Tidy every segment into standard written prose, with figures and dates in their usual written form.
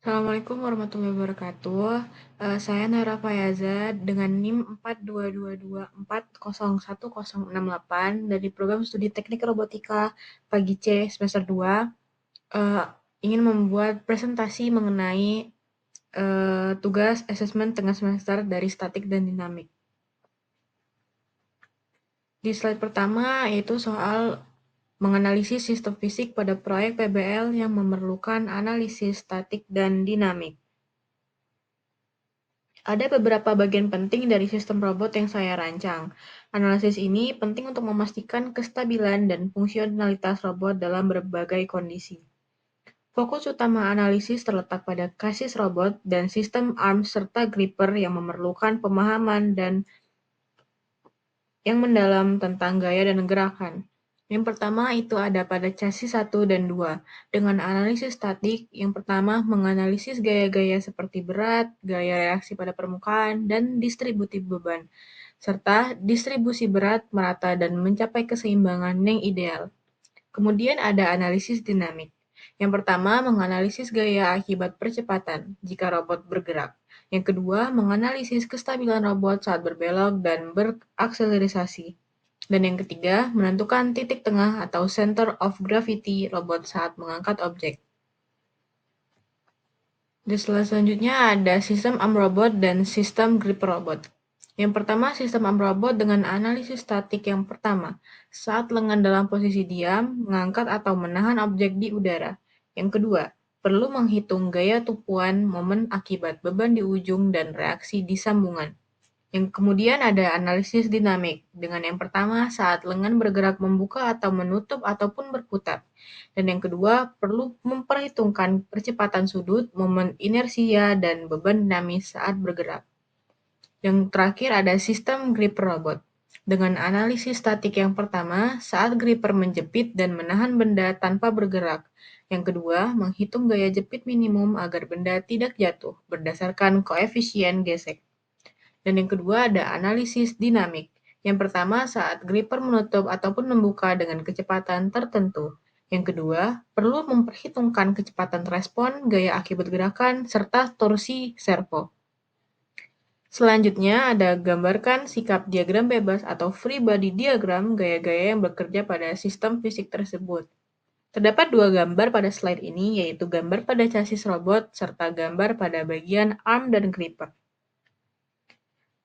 Assalamualaikum warahmatullahi wabarakatuh. Saya Nara Fayaza dengan NIM 42224010068 dari Program Studi Teknik Robotika Pagi C semester 2. Ingin membuat presentasi mengenai tugas asesmen tengah semester dari statik dan dinamik. Di slide pertama yaitu soal menganalisis sistem fisik pada proyek PBL yang memerlukan analisis statik dan dinamik. Ada beberapa bagian penting dari sistem robot yang saya rancang. Analisis ini penting untuk memastikan kestabilan dan fungsionalitas robot dalam berbagai kondisi. Fokus utama analisis terletak pada chassis robot dan sistem arm serta gripper yang memerlukan pemahaman dan yang mendalam tentang gaya dan gerakan. Yang pertama itu ada pada chassis 1 dan 2. Dengan analisis statik, yang pertama menganalisis gaya-gaya seperti berat, gaya reaksi pada permukaan, dan distribusi beban, serta distribusi berat, merata, dan mencapai keseimbangan yang ideal. Kemudian ada analisis dinamik. Yang pertama, menganalisis gaya akibat percepatan jika robot bergerak. Yang kedua, menganalisis kestabilan robot saat berbelok dan berakselerasi. Dan yang ketiga, menentukan titik tengah atau center of gravity robot saat mengangkat objek. Di slide selanjutnya ada sistem arm robot dan sistem grip robot. Yang pertama, sistem arm robot dengan analisis statik yang pertama, saat lengan dalam posisi diam, mengangkat atau menahan objek di udara. Yang kedua, perlu menghitung gaya tumpuan, momen akibat beban di ujung, dan reaksi di sambungan. Yang kemudian ada analisis dinamik, dengan yang pertama saat lengan bergerak membuka atau menutup ataupun berputar. Dan yang kedua, perlu memperhitungkan percepatan sudut, momen inersia, dan beban dinamis saat bergerak. Yang terakhir ada sistem gripper robot. Dengan analisis statik yang pertama, saat gripper menjepit dan menahan benda tanpa bergerak. Yang kedua, menghitung gaya jepit minimum agar benda tidak jatuh berdasarkan koefisien gesek. Dan yang kedua ada analisis dinamik. Yang pertama saat gripper menutup ataupun membuka dengan kecepatan tertentu. Yang kedua, perlu memperhitungkan kecepatan respon, gaya akibat gerakan, serta torsi servo. Selanjutnya ada gambarkan sikap diagram bebas atau free body diagram gaya-gaya yang bekerja pada sistem fisik tersebut. Terdapat dua gambar pada slide ini, yaitu gambar pada chassis robot serta gambar pada bagian arm dan gripper.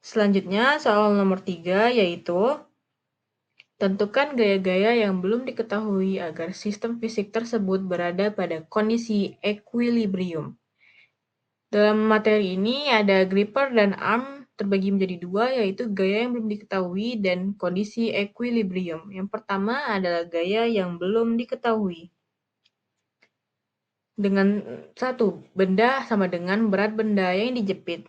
Selanjutnya, soal nomor 3 yaitu tentukan gaya-gaya yang belum diketahui agar sistem fisik tersebut berada pada kondisi equilibrium. Dalam materi ini ada gripper dan arm terbagi menjadi dua, yaitu gaya yang belum diketahui dan kondisi equilibrium. Yang pertama adalah gaya yang belum diketahui. Dengan satu, benda sama dengan berat benda yang dijepit.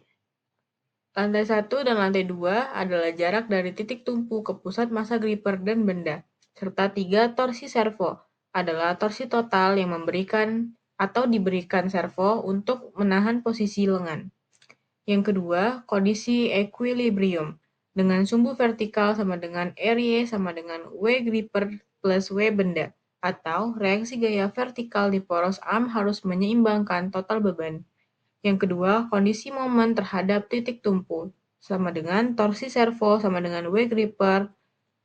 Lantai 1 dan lantai 2 adalah jarak dari titik tumpu ke pusat massa gripper dan benda. Serta 3, torsi servo adalah torsi total yang memberikan atau diberikan servo untuk menahan posisi lengan. Yang kedua, kondisi equilibrium dengan sumbu vertikal sama dengan area sama dengan W gripper plus W benda. Atau reaksi gaya vertikal di poros arm harus menyeimbangkan total beban. Yang kedua, kondisi momen terhadap titik tumpu, sama dengan torsi servo sama dengan W gripper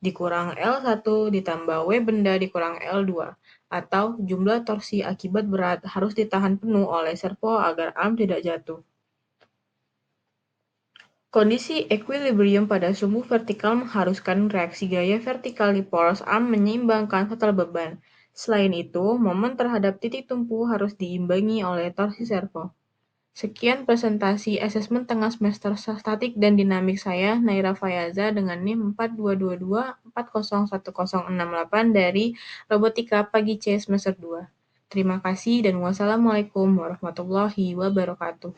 dikurang L1 ditambah W benda dikurang L2, atau jumlah torsi akibat berat harus ditahan penuh oleh servo agar arm tidak jatuh. Kondisi equilibrium pada sumbu vertikal mengharuskan reaksi gaya vertikal di poros arm menyeimbangkan total beban. Selain itu, momen terhadap titik tumpu harus diimbangi oleh torsi servo. Sekian presentasi asesmen tengah semester statik dan dinamik saya, Naira Fayaza dengan NIM 42224010068 dari Robotika Pagi C semester 2. Terima kasih dan wassalamualaikum warahmatullahi wabarakatuh.